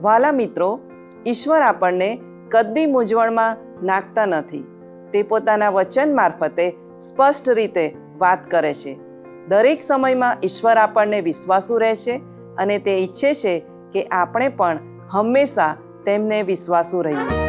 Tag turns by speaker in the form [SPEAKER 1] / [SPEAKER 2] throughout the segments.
[SPEAKER 1] વાલા મિત્રો, ઈશ્વર આપણને કદી મૂંઝવણમાં નાખતા નથી. તે પોતાના વચન મારફતે સ્પષ્ટ રીતે વાત કરે છે. દરેક સમયમાં ઈશ્વર આપણને વિશ્વાસુ રહે છે અને તે ઈચ્છે છે કે આપણે પણ હંમેશા તેમને વિશ્વાસુ રહીએ.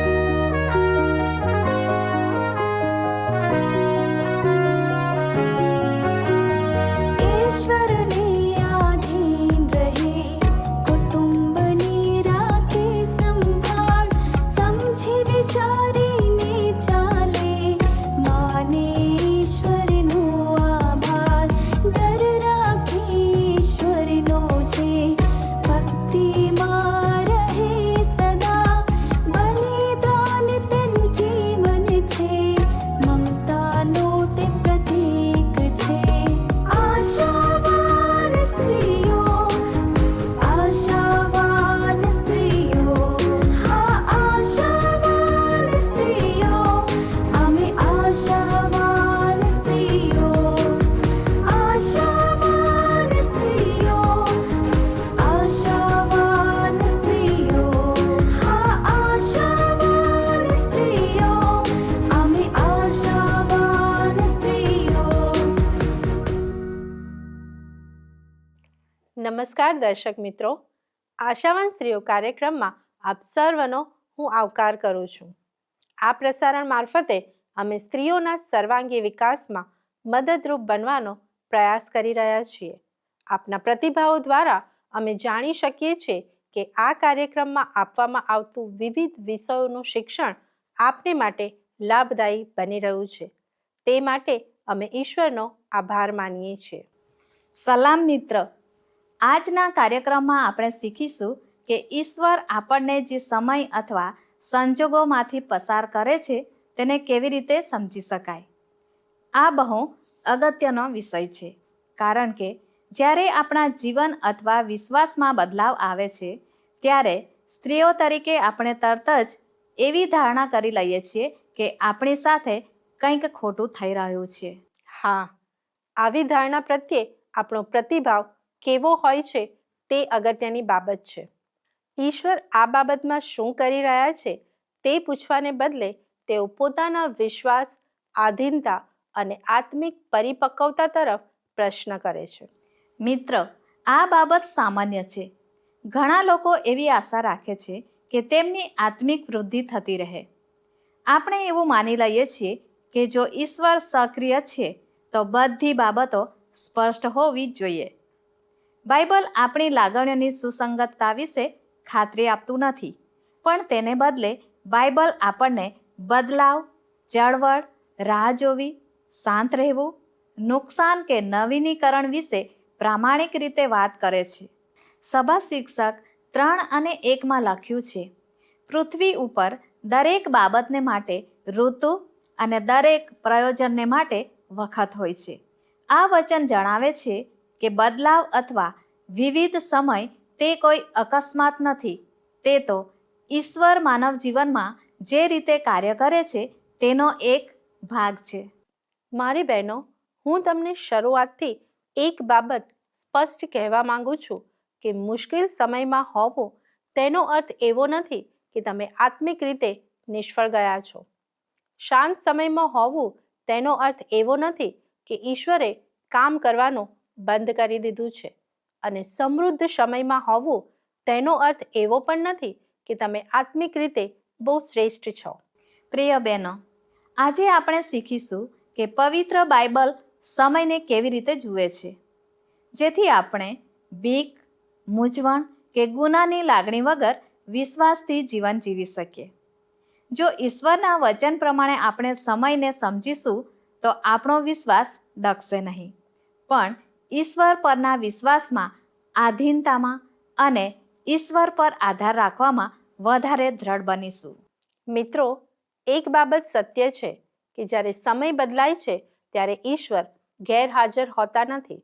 [SPEAKER 2] નમસ્કાર દર્શક મિત્રો, આશાવાન સ્ત્રીઓ કાર્યક્રમમાં આપ સર્વનો હું આવકાર કરું છું. આ પ્રસારણ મારફતે અમે સ્ત્રીઓના સર્વાંગી વિકાસમાં મદદરૂપ બનવાનો પ્રયાસ કરી રહ્યા છીએ. આપના પ્રતિભાવો દ્વારા અમે જાણી શકીએ છીએ કે આ કાર્યક્રમમાં આપવામાં આવતું વિવિધ વિષયોનું શિક્ષણ આપને માટે લાભદાયી બની રહ્યું છે. તે માટે અમે ઈશ્વરનો આભાર માનીએ છીએ.
[SPEAKER 3] સલામ મિત્ર, આજના કાર્યક્રમમાં આપણે શીખીશું કે ઈશ્વર આપણને જે સમય અથવા સંજોગોમાંથી પસાર કરે છે તેને કેવી રીતે સમજી શકાય. આ બહુ અગત્યનો વિષય છે, કારણ કે જ્યારે આપણા જીવન અથવા વિશ્વાસમાં બદલાવ આવે છે ત્યારે સ્ત્રીઓ તરીકે આપણે તરત જ એવી ધારણા કરી લઈએ છીએ કે આપણી સાથે કંઈક ખોટું થઈ રહ્યું છે.
[SPEAKER 2] હા, આવી ધારણા પ્રત્યે આપણો પ્રતિભાવ કેવો હોય છે તે અગત્યની બાબત છે. ઈશ્વર આ બાબતમાં શું કરી રહ્યા છે તે પૂછવાને બદલે તેઓ પોતાના વિશ્વાસ, આધીનતા અને આત્મિક પરિપક્વતા તરફ પ્રશ્ન કરે છે.
[SPEAKER 3] મિત્ર, આ બાબત સામાન્ય છે. ઘણા લોકો એવી આશા રાખે છે કે તેમની આત્મિક વૃદ્ધિ થતી રહે. આપણે એવું માની લઈએ છીએ કે જો ઈશ્વર સક્રિય છે તો બધી બાબતો સ્પષ્ટ હોવી જોઈએ. બાઇબલ આપણી લાગણીઓની સુસંગતતા વિશે ખાતરી આપતું નથી, પણ તેને બદલે બાઇબલ આપણને બદલાવ, ચળવળ, રાહ જોવી, શાંત રહેવું, નુકસાન કે નવીનીકરણ વિશે પ્રામાણિક રીતે વાત કરે છે. સભા શિક્ષક 3:1 લખ્યું છે, પૃથ્વી ઉપર દરેક બાબતને માટે ઋતુ અને દરેક પ્રયોજનને માટે વખત હોય છે. આ વચન જણાવે છે કે બદલાવ અથવા વિવિધ સમય તે કોઈ અકસ્માત નથી, તે તો ઈશ્વર માનવ જીવનમાં જે રીતે કાર્ય કરે છે તેનો એક ભાગ છે.
[SPEAKER 2] મારી બહેનો, હું તમને શરૂઆતથી એક બાબત સ્પષ્ટ કહેવા માંગુ છું કે મુશ્કેલ સમયમાં હોવું તેનો અર્થ એવો નથી કે તમે આત્મિક રીતે નિષ્ફળ ગયા છો. શાંત સમયમાં હોવું તેનો અર્થ એવો નથી કે ઈશ્વરે કામ કરવાનું બંધ કરી દીધું છે. અને સમૃદ્ધ સમયમાં હોવું તેનો અર્થ એવો પણ નથી કે તમે આત્મિક રીતે બહુ શ્રેષ્ઠ છો.
[SPEAKER 3] પ્રિય બહેનો, આજે આપણે શીખીશું કે પવિત્ર બાઇબલ સમયને કેવી રીતે જુએ છે, જેથી આપણે બીક, મૂંઝવણ કે ગુનાની લાગણી વગર વિશ્વાસથી જીવન જીવી શકીએ. જો ઈશ્વરના વચન પ્રમાણે આપણે સમયને સમજીશું તો આપણો વિશ્વાસ ડગશે નહીં, પણ ઈશ્વર પરના વિશ્વાસમાં, આધીનતામાં અને ઈશ્વર પર આધાર રાખવામાં વધારે દ્રઢ બનીશું.
[SPEAKER 2] મિત્રો, એક બાબત સત્ય છે કે જ્યારે સમય બદલાય છે ત્યારે ઈશ્વર ગેરહાજર હોતા નથી.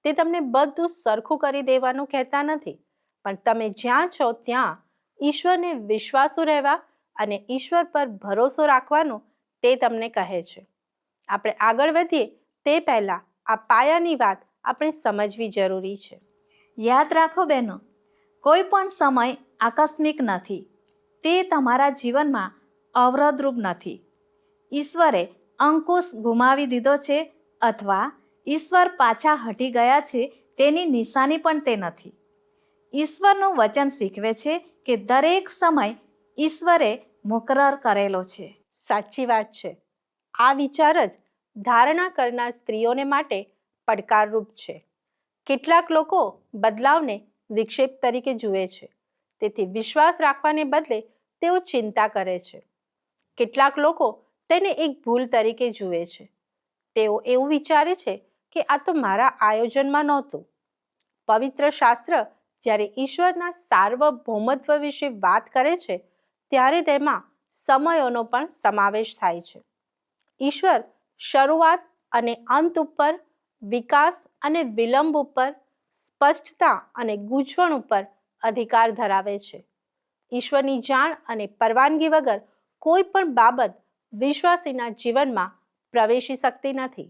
[SPEAKER 2] તે તમને બધું સરખું કરી દેવાનું કહેતા નથી, પણ તમે જ્યાં છો ત્યાં ઈશ્વરને વિશ્વાસુ રહેવા અને ઈશ્વર પર ભરોસો રાખવાનું તે તમને કહે છે. આપણે આગળ વધીએ તે પહેલાં આ પાયાની વાત આપણે સમજવી જરૂરી છે.
[SPEAKER 3] યાદ રાખો બહેનો, કોઈ પણ સમય આકસ્મિક નથી, તે તમારા જીવનમાં અવરોધરૂપ નથી. ઈશ્વરે અંકુશ ગુમાવી દીધો છે અથવા ઈશ્વર પાછા હટી ગયા છે તેની નિશાની પણ તે નથી. ઈશ્વરનું વચન શીખવે છે કે દરેક સમય ઈશ્વરે મુકરર કરેલો છે.
[SPEAKER 2] સાચી વાત છે. આ વિચાર જ ધારણા કરનાર સ્ત્રીઓને માટે પડકારરૂપ છે. કેટલાક લોકો બદલાવને વિક્ષેપ તરીકે જુએ છે, તેથી વિશ્વાસ રાખવાને બદલે તેઓ ચિંતા કરે છે. કેટલાક લોકો તેને એક ભૂલ તરીકે જુએ છે. તેઓ એવું વિચારે છે કે આ તો મારા આયોજનમાં નહોતું. પવિત્ર શાસ્ત્ર જ્યારે ઈશ્વરના સાર્વભૌમત્વ વિશે વાત કરે છે ત્યારે તેમાં સમયોનો પણ સમાવેશ થાય છે. ઈશ્વર શરૂઆત અને અંત ઉપર, વિકાસ અને વિલંબ ઉપર, સ્પષ્ટતા અને ગૂંચવણ ઉપર અધિકાર ધરાવે છે. ઈશ્વરની જાણ અને પરવાનગી વગર કોઈ પણ બાબત વિશ્વાસીના જીવનમાં પ્રવેશી શકતી નથી.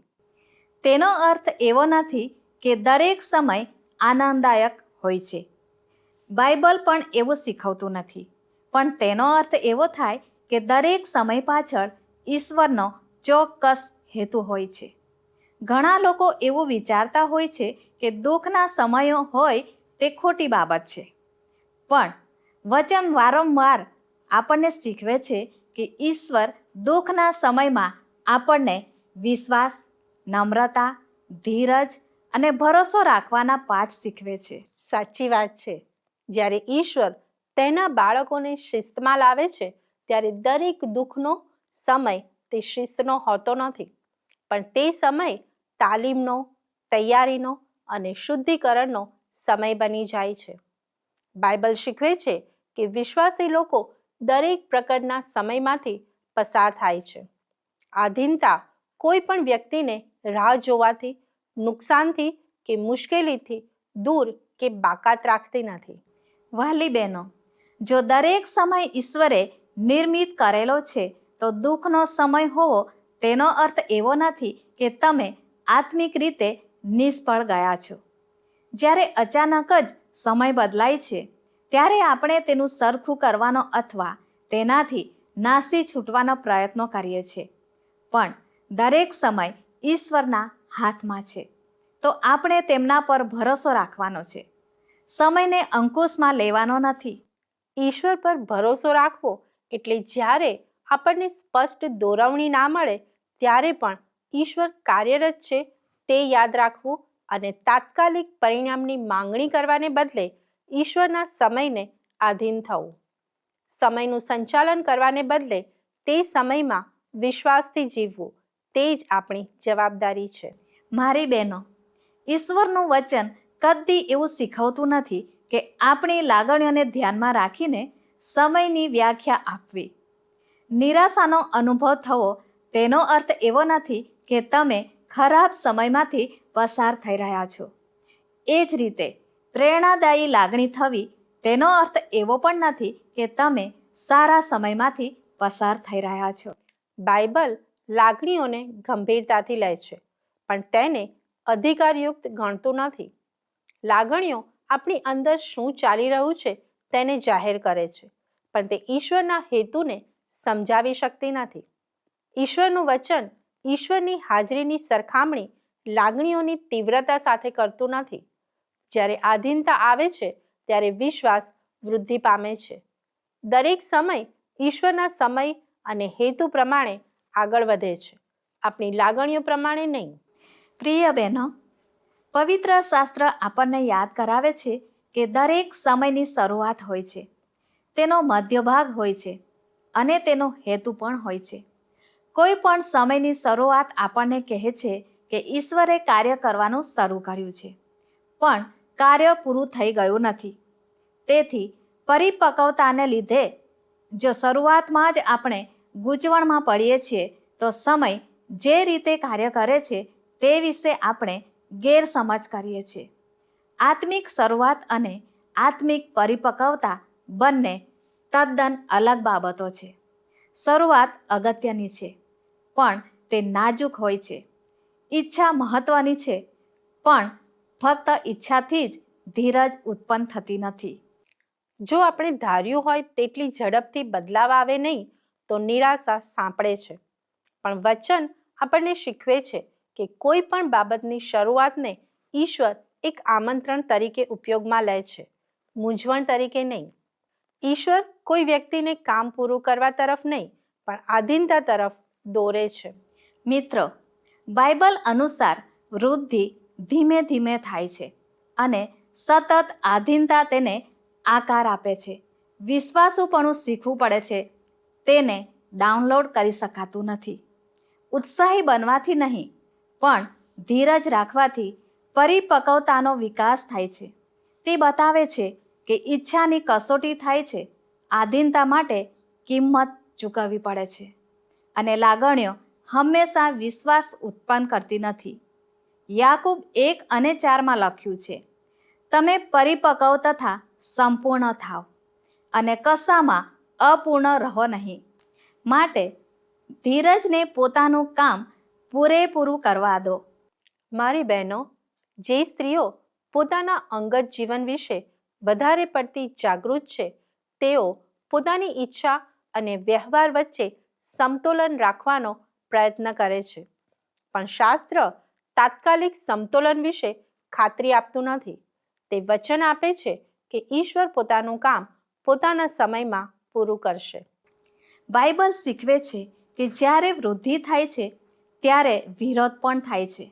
[SPEAKER 3] તેનો અર્થ એવો નથી કે દરેક સમય આનંદદાયક હોય છે. બાઇબલ પણ એવું શીખવતું નથી. પણ તેનો અર્થ એવો થાય કે દરેક સમય પાછળ ઈશ્વરનો ચોક્કસ હેતુ હોય છે. ઘણા લોકો એવું વિચારતા હોય છે કે દુઃખના સમયો હોય તે ખોટી બાબત છે. પણ વચન વારંવાર આપણને શીખવે છે કે ઈશ્વર દુઃખના સમયમાં આપણને વિશ્વાસ, નમ્રતા, ધીરજ અને ભરોસો રાખવાના પાઠ શીખવે છે.
[SPEAKER 2] સાચી વાત છે. જ્યારે ઈશ્વર તેના બાળકોને શિસ્તમાં લાવે છે ત્યારે દરેક દુઃખનો સમય તે શિસ્તનો હોતો નથી, પણ તે સમય તાલીમનો, તૈયારીનો અને શુદ્ધિકરણનો સમય બની જાય છે. બાઇબલ શીખવે છે કે વિશ્વાસી લોકો દરેક પ્રકારના સમયમાંથી પસાર થાય છે. આધીનતા કોઈ પણ વ્યક્તિને રાહ જોવાથી, નુકસાનથી કે મુશ્કેલીથી દૂર કે બાકાત રાખતી નથી.
[SPEAKER 3] વહાલી બહેનો, જો દરેક સમય ઈશ્વરે નિર્મિત કરેલો છે તો દુઃખનો સમય હોવો તેનો અર્થ એવો નથી કે તમે આત્મિક રીતે નિષ્ફળ ગયા છો. જ્યારે અચાનક જ સમય બદલાય છે ત્યારે આપણે તેનું સરખું કરવાનો અથવા તેનાથી નાસી છૂટવાનો પ્રયત્ન કરીએ છીએ. પણ દરેક સમય ઈશ્વરના હાથમાં છે, તો આપણે તેમના પર ભરોસો રાખવાનો છે, સમયને અંકુશમાં લેવાનો નથી.
[SPEAKER 2] ઈશ્વર પર ભરોસો રાખવો એટલે જ્યારે આપણને સ્પષ્ટ દોરવણી ના મળે ત્યારે પણ ઈશ્વર કાર્યરત છે તે યાદ રાખવું અને તાત્કાલિક પરિણામની માંગણી કરવાને બદલે ઈશ્વરના સમયને આધીન થવું. સમયનું સંચાલન કરવાને બદલે તે સમયમાં વિશ્વાસથી જીવવું તે જ આપણી જવાબદારી છે.
[SPEAKER 3] મારી બહેનો, ઈશ્વરનું વચન કદી એવું શીખવતું નથી કે આપણી લાગણીઓને ધ્યાનમાં રાખીને સમયની વ્યાખ્યા આપવી. નિરાશાનો અનુભવ થવો તેનો અર્થ એવો નથી કે તમે ખરાબ સમયમાંથી પસાર થઈ રહ્યા છો. એ જ રીતે પ્રેરણાદાયી લાગણી થવી તેનો અર્થ એવો પણ નથી કે તમે સારા સમયમાંથી પસાર થઈ રહ્યા છો.
[SPEAKER 2] બાઇબલ લાગણીઓને ગંભીરતાથી લે છે, પણ તેને અધિકારયુક્ત ગણતું નથી. લાગણીઓ આપણી અંદર શું ચાલી રહ્યું છે તેને જાહેર કરે છે, પણ તે ઈશ્વરના હેતુને સમજાવી શકતી નથી. ઈશ્વરનું વચન ઈશ્વરની હાજરીની સરખામણી લાગણીઓની તીવ્રતા સાથે કરતું નથી. જ્યારે આધીનતા આવે છે ત્યારે વિશ્વાસ વૃદ્ધિ પામે છે. દરેક સમય ઈશ્વરના સમય અને હેતુ પ્રમાણે આગળ વધે છે, આપણી લાગણીઓ પ્રમાણે નહીં.
[SPEAKER 3] પ્રિય બહેનો, પવિત્ર શાસ્ત્ર આપણને યાદ કરાવે છે કે દરેક સમયની શરૂઆત હોય છે, તેનો મધ્યભાગ હોય છે અને તેનો હેતુ પણ હોય છે. કોઈ પણ સમયની શરૂઆત આપણને કહે છે કે ઈશ્વરે કાર્ય કરવાનું શરૂ કર્યું છે, પણ કાર્ય પૂરું થઈ ગયું નથી. તેથી પરિપક્વતાને લીધે જો શરૂઆતમાં જ આપણે ગૂંચવણમાં પડીએ છીએ તો સમય જે રીતે કાર્ય કરે છે તે વિશે આપણે ગેરસમજ કરીએ છીએ. આત્મિક શરૂઆત અને આત્મિક પરિપક્વતા બંને તદ્દન અલગ બાબતો છે. શરૂઆત અગત્યની છે, પણ તે નાજુક હોય છે. ઈચ્છા મહત્વની છે, પણ ફક્ત ઈચ્છાથી જ ધીરજ ઉત્પન્ન થતી નથી.
[SPEAKER 2] જો આપણે ધાર્યું હોય તેટલી ઝડપથી બદલાવ આવે નહીં તો નિરાશા સાંપડે છે. પણ વચન આપણને શીખવે છે કે કોઈ પણ બાબતની શરૂઆતને ઈશ્વર એક આમંત્રણ તરીકે ઉપયોગમાં લે છે, મૂંઝવણ તરીકે નહીં. ઈશ્વર કોઈ વ્યક્તિને કામ પૂરું કરવા તરફ નહીં પણ આધીનતા તરફ દોરે છે.
[SPEAKER 3] મિત્રો, બાઇબલ અનુસાર વૃદ્ધિ ધીમે ધીમે થાય છે અને સતત આધીનતા તેને આકાર આપે છે. વિશ્વાસુપણું શીખવું પડે છે, તેને ડાઉનલોડ કરી શકાતું નથી. ઉત્સાહી બનવાથી નહીં પણ ધીરજ રાખવાથી પરિપક્વતાનો વિકાસ થાય છે. તે બતાવે છે કે ઈચ્છાની કસોટી થાય છે, આધીનતા માટે કિંમત ચૂકવવી પડે છે અને લાગણીઓ હંમેશા વિશ્વાસ ઉત્પન્ન કરતી નથી. યાકૂબ 1:4 લખ્યું છે, તમે પરિપક્વ તથા સંપૂર્ણ થાવ અને કશામાં અપૂર્ણ રહો નહીં. માટે ધીરજને પોતાનું કામ પૂરેપૂરું કરવા દો.
[SPEAKER 2] મારી બહેનો, જે સ્ત્રીઓ પોતાના અંગત જીવન વિશે વધારે પડતી જાગૃત છે, તેઓ પોતાની ઈચ્છા અને વ્યવહાર વચ્ચે સમતોલન રાખવાનો પ્રયત્ન કરે છે. પણ શાસ્ત્ર તાત્કાલિક સમતોલન વિશે ખાતરી આપતું નથી. તે વચન આપે છે કે ઈશ્વર પોતાનું કામ પોતાના સમયમાં પૂરું કરશે.
[SPEAKER 3] બાઇબલ શીખવે છે કે જ્યારે વૃદ્ધિ થાય છે ત્યારે વિરોધ પણ થાય છે.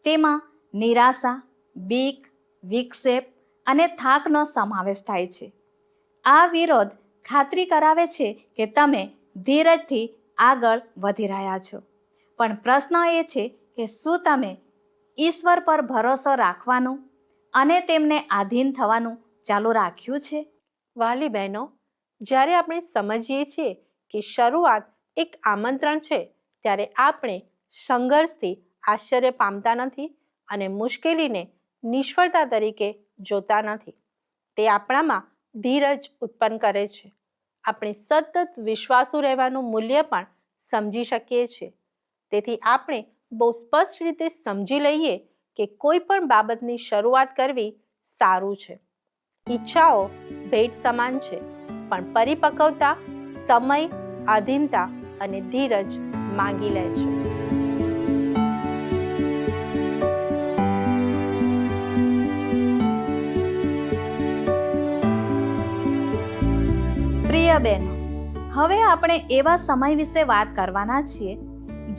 [SPEAKER 3] તેમાં નિરાશા, બીક, વિક્ષેપ અને થાકનો સમાવેશ થાય છે. આ વિરોધ ખાતરી કરાવે છે કે તમે ધીરજથી આગળ વધી રહ્યા છો. પણ પ્રશ્ન એ છે કે શું તમે ઈશ્વર પર ભરોસો રાખવાનું અને તેમને આધીન થવાનું ચાલુ રાખ્યું છે?
[SPEAKER 2] વહાલી બહેનો, જ્યારે આપણે સમજીએ છીએ કે શરૂઆત એક આમંત્રણ છે, ત્યારે આપણે સંઘર્ષથી આશ્ચર્ય પામતા નથી અને મુશ્કેલીને નિષ્ફળતા તરીકે જોતા નથી. તે આપણામાં ધીરજ ઉત્પન્ન કરે છે. આપણે સતત વિશ્વાસુ રહેવાનું મૂલ્ય પણ સમજી શકીએ છીએ. તેથી આપણે બહુ સ્પષ્ટ રીતે સમજી લઈએ કે કોઈ પણ બાબતની શરૂઆત કરવી સારું છે. ઈચ્છાઓ ભેટ સમાન છે, પણ પરિપક્વતા સમય, આધીનતા અને ધીરજ માંગી લે છે.
[SPEAKER 3] પ્રિય બહેનો, હવે આપણે એવા સમય વિશે વાત કરવાના છીએ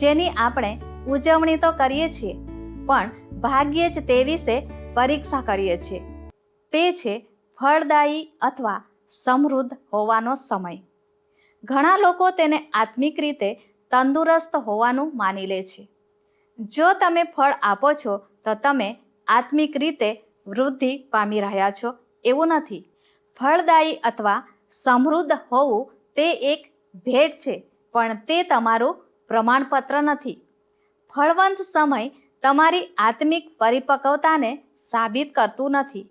[SPEAKER 3] જેની આપણે ઉજવણી તો કરીએ છીએ, પણ ભાગ્યે જ તે વિશે પરીક્ષા કરીએ છીએ. તે છે ફળદાયી અથવા સમૃદ્ધ હોવાનો સમય. ઘણા લોકો તેને આત્મિક રીતે તંદુરસ્ત હોવાનું માની લે છે. જો તમે ફળ આપો છો તો તમે આત્મિક રીતે વૃદ્ધિ પામી રહ્યા છો એવું નથી. ફળદાયી અથવા સમૃદ્ધ હોવું તે એક ભેટ છે, પણ તે તમારું પ્રમાણપત્ર નથી. ફળવંત સમય તમારી આત્મિક પરિપક્વતાને સાબિત કરતું નથી,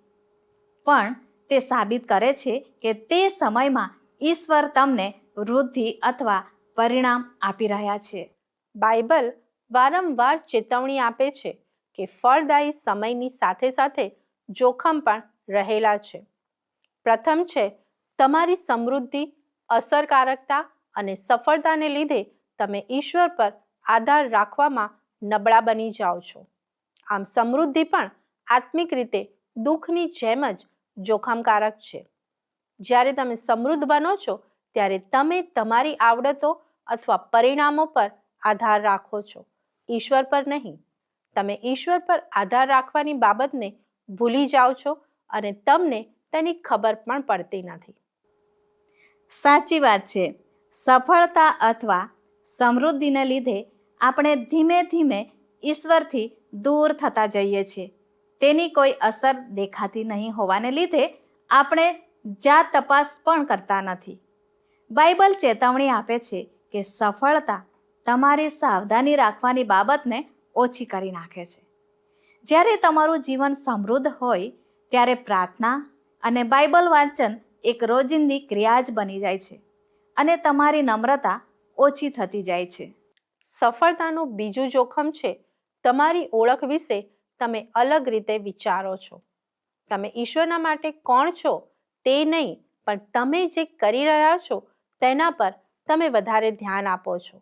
[SPEAKER 3] પણ તે સાબિત કરે છે કે તે સમયમાં ઈશ્વર તમને વૃદ્ધિ અથવા પરિણામ આપી રહ્યા છે.
[SPEAKER 2] બાઇબલ વારંવાર ચેતવણી આપે છે કે ફળદાયી સમયની સાથે સાથે જોખમ પણ રહેલા છે. પ્રથમ છે તમારી સમૃદ્ધિ, અસરકારકતા અને સફળતાને લીધે તમે ઈશ્વર પર આધાર રાખવામાં નબળા બની જાઓ છો. આમ સમૃદ્ધિ પણ આત્મિક રીતે દુઃખની જેમ જ જોખમકારક છે. જ્યારે તમે સમૃદ્ધ બનો છો ત્યારે તમે તમારી આવડતો અથવા પરિણામો પર આધાર રાખો છો, ઈશ્વર પર નહીં. તમે ઈશ્વર પર આધાર રાખવાની બાબતને ભૂલી જાઓ છો અને તમને તેની ખબર પણ પડતી નથી.
[SPEAKER 3] સાચી વાત છે. સફળતા અથવા સમૃદ્ધિને લીધે આપણે ધીમે ધીમે ઈશ્વરથી દૂર થતા જઈએ છીએ. તેની કોઈ અસર દેખાતી નહીં હોવાને લીધે આપણે જાત તપાસ પણ કરતા નથી. બાઇબલ ચેતવણી આપે છે કે સફળતા તમારી સાવધાની રાખવાની બાબતને ઓછી કરી નાખે છે. જ્યારે તમારું જીવન સમૃદ્ધ હોય ત્યારે પ્રાર્થના અને બાઇબલ વાંચન એક રોજિંદી ક્રિયા જ બની જાય છે અને તમારી નમ્રતા ઓછી થતી જાય છે.
[SPEAKER 2] સફળતાનું બીજું જોખમ છે તમારી ઓળખ વિશે તમે અલગ રીતે વિચારો છો. તમે ઈશ્વરના માટે કોણ છો તે નહીં, પણ તમે જે કરી રહ્યા છો તેના પર તમે વધારે ધ્યાન આપો છો.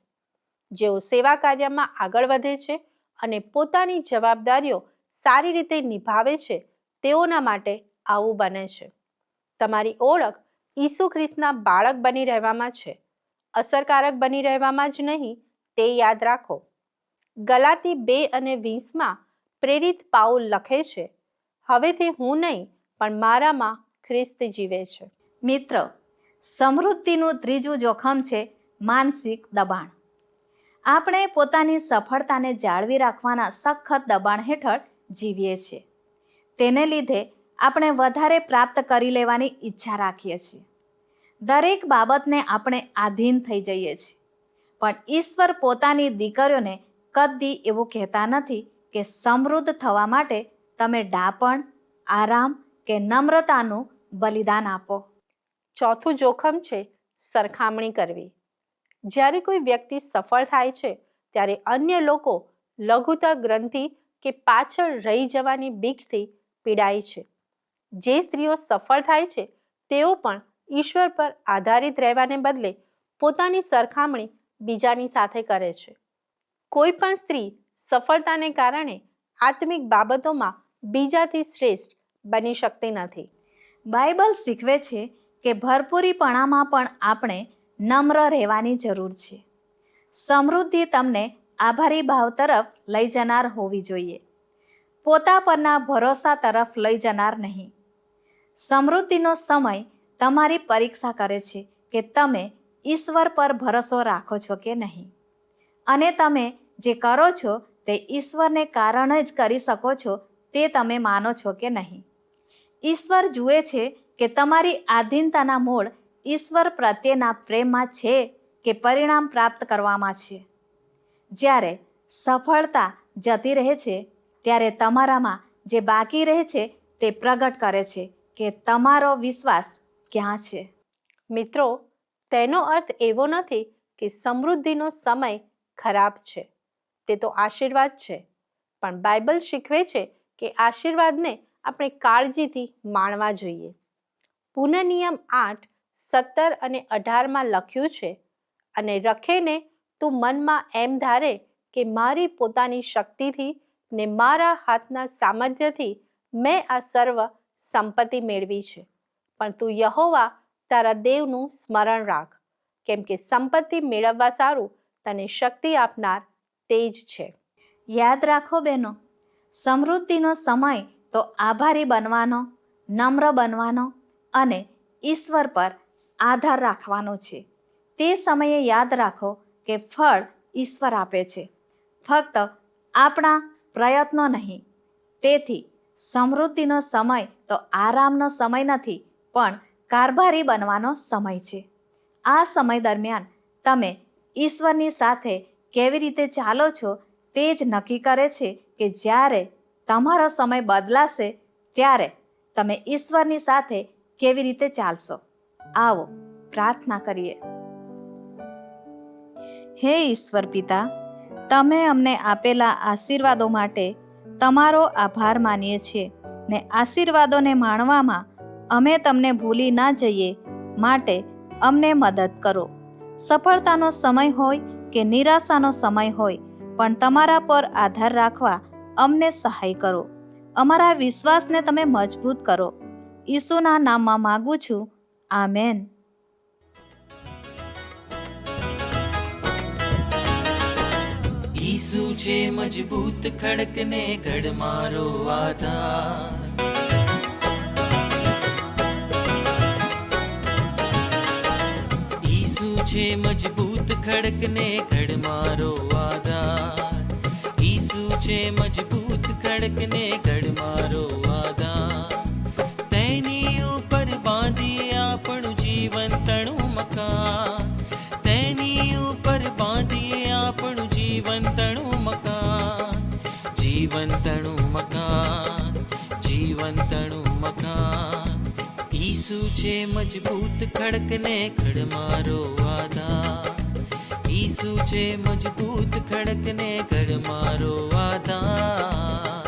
[SPEAKER 2] જેઓ સેવા કાર્યમાં આગળ વધે છે અને પોતાની જવાબદારીઓ સારી રીતે નિભાવે છે, તેઓના માટે આવું બને છે. તમારી ઓળખ ઈસુ ખ્રિસ્તના બાળક બની રહેવામાં છે, અસરકારક બની રહેવામાં જ નહીં, તે યાદ રાખો. ગલાતી 2:20 પ્રેરિત પાઉલ લખે છે, હવેથી હું નહીં, પણ મારામાં ખ્રિસ્ત જીવે છે.
[SPEAKER 3] મિત્ર, સમૃદ્ધિનું ત્રીજું જોખમ છે માનસિક દબાણ. આપણે પોતાની સફળતાને જાળવી રાખવાના સખત દબાણ હેઠળ જીવીએ છીએ. તેને લીધે આપણે વધારે પ્રાપ્ત કરી લેવાની ઈચ્છા રાખીએ છીએ. દરેક બાબતને આપણે આધીન થઈ જઈએ છીએ. પણ ઈશ્વર પોતાની દીકરીઓને કદી એવું કહેતા નથી કે સમૃદ્ધ થવા માટે તમે ડાપણ, આરામ કે નમ્રતાનું બલિદાન આપો.
[SPEAKER 2] ચોથું જોખમ છે સરખામણી કરવી. જ્યારે કોઈ વ્યક્તિ સફળ થાય છે ત્યારે અન્ય લોકો લઘુતા ગ્રંથિ કે પાછળ રહી જવાની બીકથી પીડાય છે. જે સ્ત્રીઓ સફળ થાય છે તેઓ પણ ઈશ્વર પર આધારિત રહેવાને બદલે પોતાની સરખામણી બીજાની સાથે કરે છે. કોઈ પણ સ્ત્રી સફળતાને કારણે આત્મિક બાબતોમાં બીજાથી શ્રેષ્ઠ બની શકતી નથી.
[SPEAKER 3] બાઇબલ શીખવે છે કે ભરપૂરીપણામાં પણ આપણે નમ્ર રહેવાની જરૂર છે. સમૃદ્ધિ તમને આભારી ભાવ તરફ લઈ જનાર હોવી જોઈએ, પોતા પરના ભરોસા તરફ લઈ જનાર નહીં. સમૃદ્ધિનો સમય તમારી પરીક્ષા કરે છે કે તમે ઈશ્વર પર ભરોસો રાખો છો કે નહીં, અને તમે જે કરો છો તે ઈશ્વરને કારણે જ કરી શકો છો તે તમે માનો છો કે નહીં. ઈશ્વર જુએ છે કે તમારી આધીનતાના મૂળ ઈશ્વર પ્રત્યેના પ્રેમમાં છે કે પરિણામ પ્રાપ્ત કરવામાં છે. જ્યારે સફળતા જતી રહે છે ત્યારે તમારામાં જે બાકી રહે છે તે પ્રગટ કરે છે કે તમારો વિશ્વાસ ક્યાં છે.
[SPEAKER 2] મિત્રો, તેનો અર્થ એવો નથી કે સમૃદ્ધિનો સમય ખરાબ છે. તે તો આશીર્વાદ છે. પણ બાઇબલ શીખવે છે કે આશીર્વાદને આપણે કાળજીથી માણવા જોઈએ. પુનઃનિયમ 8:17 અને 18 લખ્યું છે, અને રખેને તું મનમાં એમ ધારે કે મારી પોતાની શક્તિથી ને મારા હાથના સામર્થ્યથી મેં આ સર્વ સંપત્તિ મેળવી છે. પણ તું યહોવા તારા દેવનું સ્મરણ રાખ, કેમ કે સંપત્તિ મેળવવા સારું તને શક્તિ આપનાર તે જ છે.
[SPEAKER 3] યાદ રાખો બહેનો, સમૃદ્ધિનો સમય તો આભારી બનવાનો, નમ્ર બનવાનો અને ઈશ્વર પર આધાર રાખવાનો છે. તે સમયે યાદ રાખો કે ફળ ઈશ્વર આપે છે, ફક્ત આપણા પ્રયત્નો નહીં. તેથી સમૃદ્ધિનો સમય તો આરામનો સમય નથી, પણ કારભારી બનવાનો સમય છે. આ સમય દરમિયાન તમે ઈશ્વરની સાથે કેવી રીતે ચાલો છો તે જ નક્કી કરે છે કે જ્યારે તમારો સમય બદલાશે ત્યારે તમે ઈશ્વરની સાથે કેવી રીતે ચાલશો. આવો પ્રાર્થના કરીએ. હે ઈશ્વર પિતા, તમે અમને આપેલા આશીર્વાદો માટે તમારો આભાર માનીએ છીએ ને આશીર્વાદોને માણવામાં અમે તમને ભૂલી ના જઈએ માટે અમને મદદ કરો. સફળતાનો સમય હોય કે નિરાશાનો સમય હોય, પણ તમારા પર આધાર રાખવા અમને સહાય કરો. અમારા વિશ્વાસને તમે મજબૂત કરો. ઈસુના નામમાં માગું છું. આમેન.
[SPEAKER 4] ઈસુ છે મજબૂત ખડકને ઘડ મારો આધાર. ઈસુ છે મજબૂત ખડકને ઘડ મારો આધાર. ઈસુ છે મજબૂત ખડકને ઘડ મારો આધાર. તેની ઉપર બાંધી આપણું જીવન તણું મકાન. તેની ઉપર બાંધી આપણું જીવન તણું મકાન. જીવન તણું મકાન. જીવન તણું મકાન. ઈસુ છે મજબૂત ખડકને ખડ મારો આધાર. ઈસુ છે મજબૂત ખડકને ખડ મારો આધાર.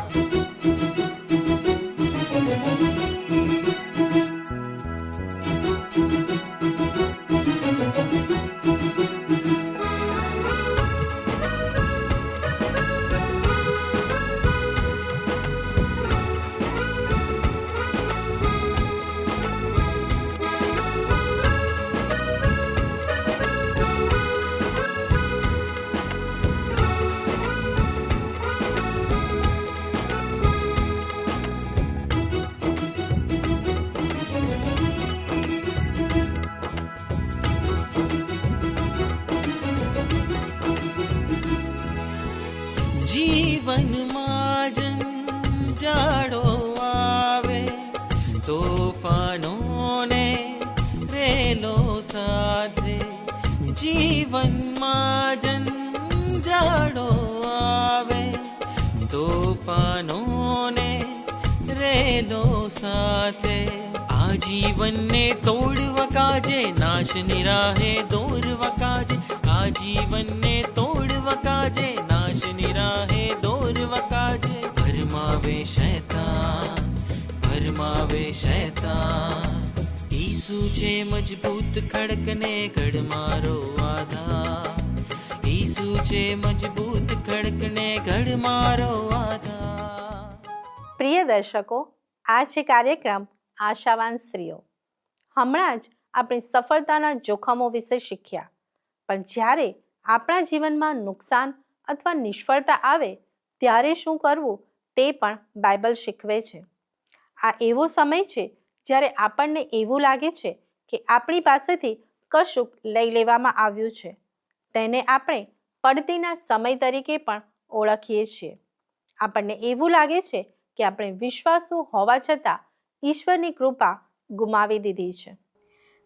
[SPEAKER 4] જીવનમાં જંજાળો આવે, તોફાનોને રેલો સાથે. જીવનમાં જંજાળો આવે, તોફાનોને રેલો સાથે. આ જીવનને તોડવા કાજે, નાશની રાહે દોરવા કાજે. આ જીવનને તોડવા કાજે, નાશની રાહે દોરવા કાજે. ભરમાવે શૈતાન, ભરમાવે શૈતાન. ઈસુ છે મજબૂત ખડકને ગઢ મારો આધાર. ઈસુ છે મજબૂત ખડકને ગઢ મારો આધાર.
[SPEAKER 2] પ્રિય દર્શકો, આ છે કાર્યક્રમ આશાવાન સ્ત્રીઓ. હમણાં જ આપણે સફળતાના જોખમો વિશે શીખ્યા, પણ જ્યારે આપણા જીવનમાં નુકસાન અથવા નિષ્ફળતા આવે ત્યારે શું કરવું તે પણ બાઇબલ શીખવે છે. આ એવો સમય છે જ્યારે આપણને એવું લાગે છે કે આપણી પાસેથી કશુંક લઈ લેવામાં આવ્યું છે. તેને આપણે પડતીના સમય તરીકે પણ ઓળખીએ છીએ. આપણને એવું લાગે છે કે આપણે વિશ્વાસુ હોવા છતાં ઈશ્વરની કૃપા ગુમાવી દીધી છે.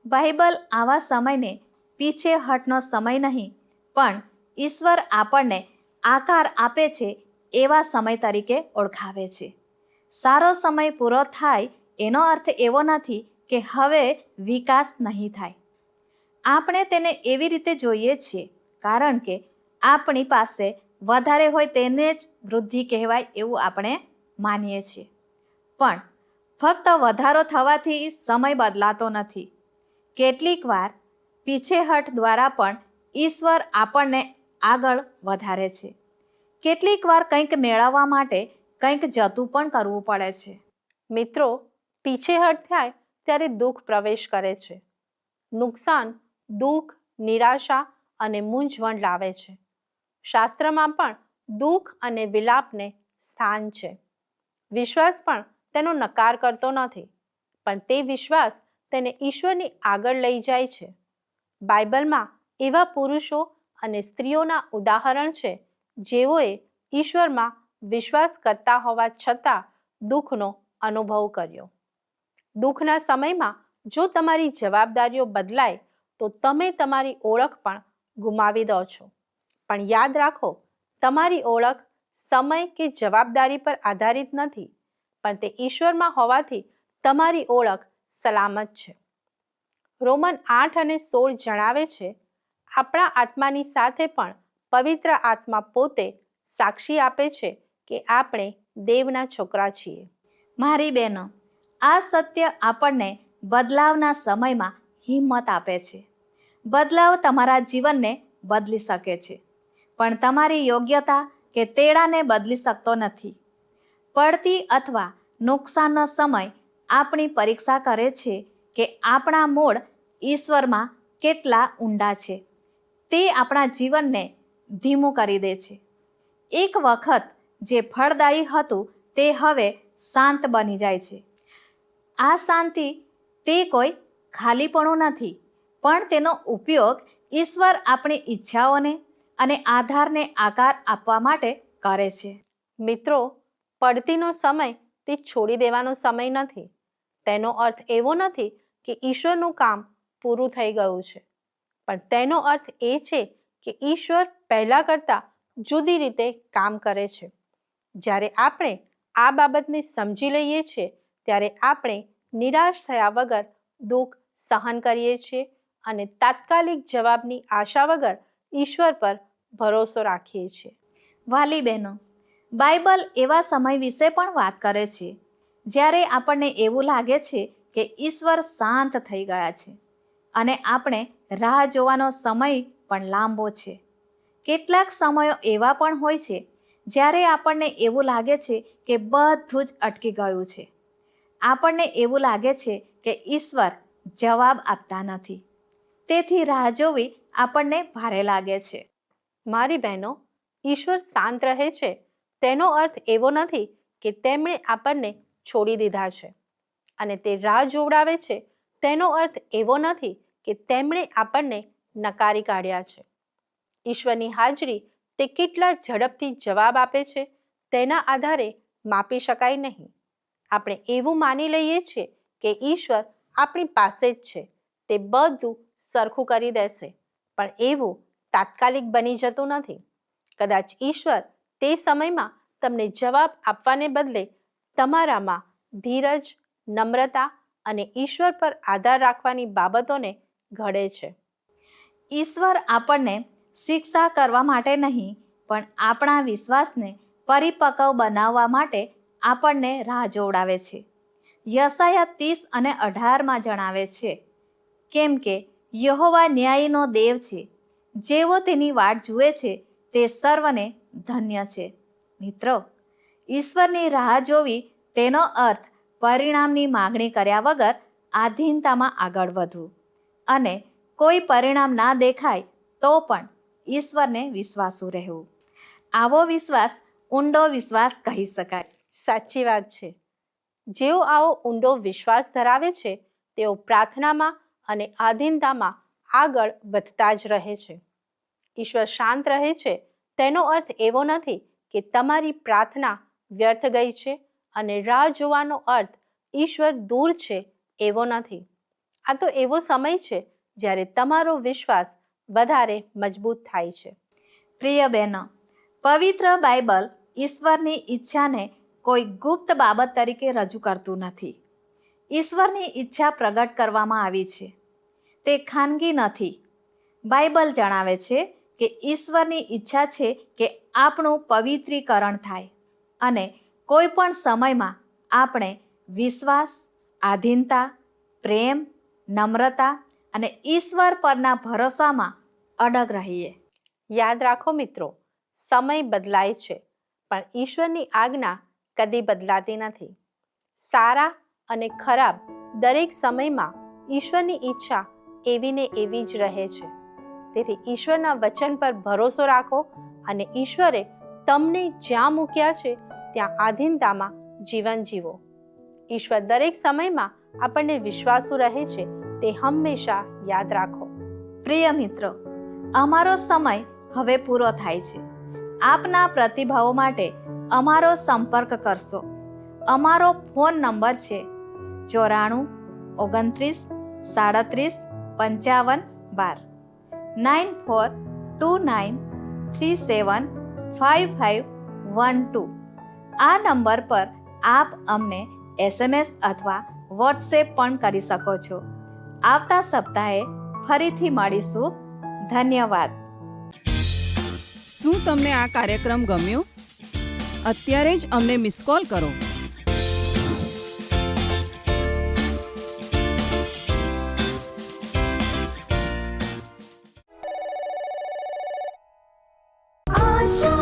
[SPEAKER 3] બાઇબલ આવા સમયને પીછેહટનો સમય નહીં, પણ ઈશ્વર આપણને આકાર આપે છે એવા સમય તરીકે ઓળખાવે છે. સારો સમય પૂરો થાય એનો અર્થ એવો નથી કે હવે વિકાસ નહીં થાય. આપણે તેને એવી રીતે જોઈએ છીએ કારણ કે આપણી પાસે વધારે હોય તેને જ વૃદ્ધિ કહેવાય એવું આપણે માનીએ છીએ. પણ ફક્ત વધારો થવાથી સમય બદલાતો નથી. કેટલીક વાર પીછેહટ દ્વારા પણ ઈશ્વર આપણને આગળ વધારે છે. કેટલીક વાર કંઈક મેળવવા માટે કંઈક જતું પણ કરવું પડે છે.
[SPEAKER 2] મિત્રો, પીછેહટ થાય ત્યારે દુઃખ પ્રવેશ કરે છે. નુકસાન દુઃખ, નિરાશા અને મૂંઝવણ લાવે છે. શાસ્ત્રમાં પણ દુઃખ અને વિલાપને સ્થાન છે. વિશ્વાસ પણ તેનો નકાર કરતો નથી, પણ તે વિશ્વાસ તેને ઈશ્વરની આગળ લઈ જાય છે. બાઇબલમાં એવા પુરુષો અને સ્ત્રીઓના ઉદાહરણ છે જેઓએ ઈશ્વરમાં વિશ્વાસ કરતા હોવા છતાં દુઃખનો અનુભવ કર્યો. દુઃખના સમયમાં જો તમારી જવાબદારીઓ બદલાય તો તમે તમારી ઓળખ પણ ગુમાવી દો છો. પણ યાદ રાખો, તમારી ઓળખ સમય કે જવાબદારી પર આધારિત નથી, પણ તે ઈશ્વરમાં હોવાથી તમારી ઓળખ સલામત છે. રોમન 8 અને 16 જણાવે છે, આપણા આત્માની સાથે પણ પવિત્ર આત્મા પોતે સાક્ષી આપે છે કે આપણે દેવના છોકરા છીએ.
[SPEAKER 3] મારી બહેનો, આ સત્ય આપણને બદલાવના સમયમાં હિંમત આપે છે. બદલાવ તમારા જીવનને બદલી શકે છે, પણ તમારી યોગ્યતા કે તેડાને બદલી શકતો નથી. પડતી અથવા નુકસાનનો સમય આપણી પરીક્ષા કરે છે કે આપણા મૂળ ઈશ્વરમાં કેટલા ઊંડા છે. તે આપણા જીવનને ધીમું કરી દે છે. એક વખત જે ફળદાયી હતું તે હવે શાંત બની જાય છે. આ શાંતિ તે કોઈ ખાલીપણું નથી, પણ તેનો ઉપયોગ ઈશ્વર આપણી ઈચ્છાઓને અને આધારને આકાર આપવા માટે કરે છે.
[SPEAKER 2] મિત્રો, પડતીનો સમય તે છોડી દેવાનો સમય નથી. તેનો અર્થ એવો નથી કે ઈશ્વરનું કામ પૂરું થઈ ગયું છે, પણ તેનો અર્થ એ છે કે ઈશ્વર પહેલાં કરતાં જુદી રીતે કામ કરે છે. જ્યારે આપણે આ બાબતને સમજી લઈએ છીએ ત્યારે આપણે નિરાશ થયા વગર દુઃખ સહન કરીએ છીએ અને તાત્કાલિક જવાબની આશા વગર ઈશ્વર પર ભરોસો રાખીએ છીએ.
[SPEAKER 3] વાલી બહેનો, બાઇબલ એવા સમય વિશે પણ વાત કરે છે જ્યારે આપણને એવું લાગે છે કે ઈશ્વર શાંત થઈ ગયા છે અને આપણે રાહ જોવાનો સમય પણ લાંબો છે. કેટલાક સમયો એવા પણ હોય છે જ્યારે આપણને એવું લાગે છે કે બધું જ અટકી ગયું છે. આપણને એવું લાગે છે કે ઈશ્વર જવાબ આપતા નથી, તેથી રાહ જોવી આપણને ભારે લાગે છે.
[SPEAKER 2] મારી બહેનો, ઈશ્વર શાંત રહે છે તેનો અર્થ એવો નથી કે તેમણે આપણને છોડી દીધા છે, અને તે રાહ જોવડાવે છે તેનો અર્થ એવો નથી કે તેમણે આપણને નકારી કાઢ્યા છે. ઈશ્વરની હાજરી તે કેટલા ઝડપથી જવાબ આપે છે તેના આધારે માપી શકાય નહીં. આપણે એવું માની લઈએ છીએ કે ઈશ્વર આપણી પાસે જ છે, તે બધું સરખું કરી દેશે, પણ એવું તાત્કાલિક બની જતું નથી. કદાચ ઈશ્વર તે સમયમાં તમને જવાબ આપવાને બદલે તમારામાં ધીરજ, નમ્રતા અને ઈશ્વર પર આધાર રાખવાની બાબતોને ઘડે છે.
[SPEAKER 3] ઈશ્વર આપણને શિક્ષા કરવા માટે નહીં, પણ આપણા વિશ્વાસને પરિપક્વ બનાવવા માટે આપણને રાહ જોવડાવે છે. યશાયા 30 અને 18 જણાવે છે, કેમ કે યહોવા ન્યાયનો દેવ છે, જેઓ તેની વાટ જુએ છે તે સર્વને ધન્ય છે. મિત્રો, ઈશ્વરની રાહ જોવી તેનો અર્થ પરિણામની માગણી કર્યા વગર આધીનતામાં આગળ વધવું અને કોઈ પરિણામ ના દેખાય તો પણ ઈશ્વરને વિશ્વાસુ રહેવું. આવો વિશ્વાસ ઊંડો વિશ્વાસ કહી શકાય.
[SPEAKER 2] સાચી વાત છે. જેઓ આવો ઊંડો વિશ્વાસ ધરાવે છે તેઓ પ્રાર્થનામાં અને આધીનતામાં આગળ વધતા જ રહે છે. ઈશ્વર શાંત રહે છે તેનો અર્થ એવો નથી કે તમારી પ્રાર્થના વ્યર્થ ગઈ છે, અને રાહ જોવાનો અર્થ ઈશ્વર દૂર છે એવો નથી. આ તો એવો સમય છે જ્યારે તમારો વિશ્વાસ વધારે મજબૂત થાય છે.
[SPEAKER 3] પ્રિય બહેનો, પવિત્ર બાઇબલ ઈશ્વરની ઈચ્છાને કોઈ ગુપ્ત બાબત તરીકે રજૂ કરતું નથી. ઈશ્વરની ઈચ્છા પ્રગટ કરવામાં આવી છે, તે ખાનગી નથી. બાઇબલ જણાવે છે કે ઈશ્વરની ઈચ્છા છે કે આપણું પવિત્રીકરણ થાય અને કોઈ પણ સમયમાં આપણે વિશ્વાસ, આધીનતા, પ્રેમ, નમ્રતા અને ઈશ્વર પરના ભરોસામાં અડગ રહીએ.
[SPEAKER 2] યાદ રાખો મિત્રો, સમય બદલાય છે પણ ઈશ્વરની આજ્ઞા કદી બદલાતી નથી. સારા અને ખરાબ દરેક સમયમાં ઈશ્વરની ઈચ્છા એવી ને એવી જ રહે છે. તેથી ઈશ્વરના વચન પર ભરોસો રાખો અને ઈશ્વરે તમને જ્યાં મૂક્યા છે ત્યાં આધીનતામાં જીવન જીવો. ઈશ્વર દરેક સમયમાં આપણને વિશ્વાસુ રહે છે, તે હંમેશા યાદ રાખો.
[SPEAKER 3] પ્રિય મિત્રો, અમારો સમય હવે પૂરો થાય છે. આપના પ્રતિભાવો માટે અમારો સંપર્ક કરશો. અમારો ફોન નંબર છે 94 29 37 55 12 9429375512. આ નંબર પર આપ અમને SMS અથવા વોટ્સએપ પણ કરી શકો છો. આવતા સપ્તાહે ફરીથી મળીશું. ધન્યવાદ.
[SPEAKER 1] શું તમને આ કાર્યક્રમ ગમ્યો? અત્યારે જ અમને મિસ કોલ કરો.
[SPEAKER 5] आशा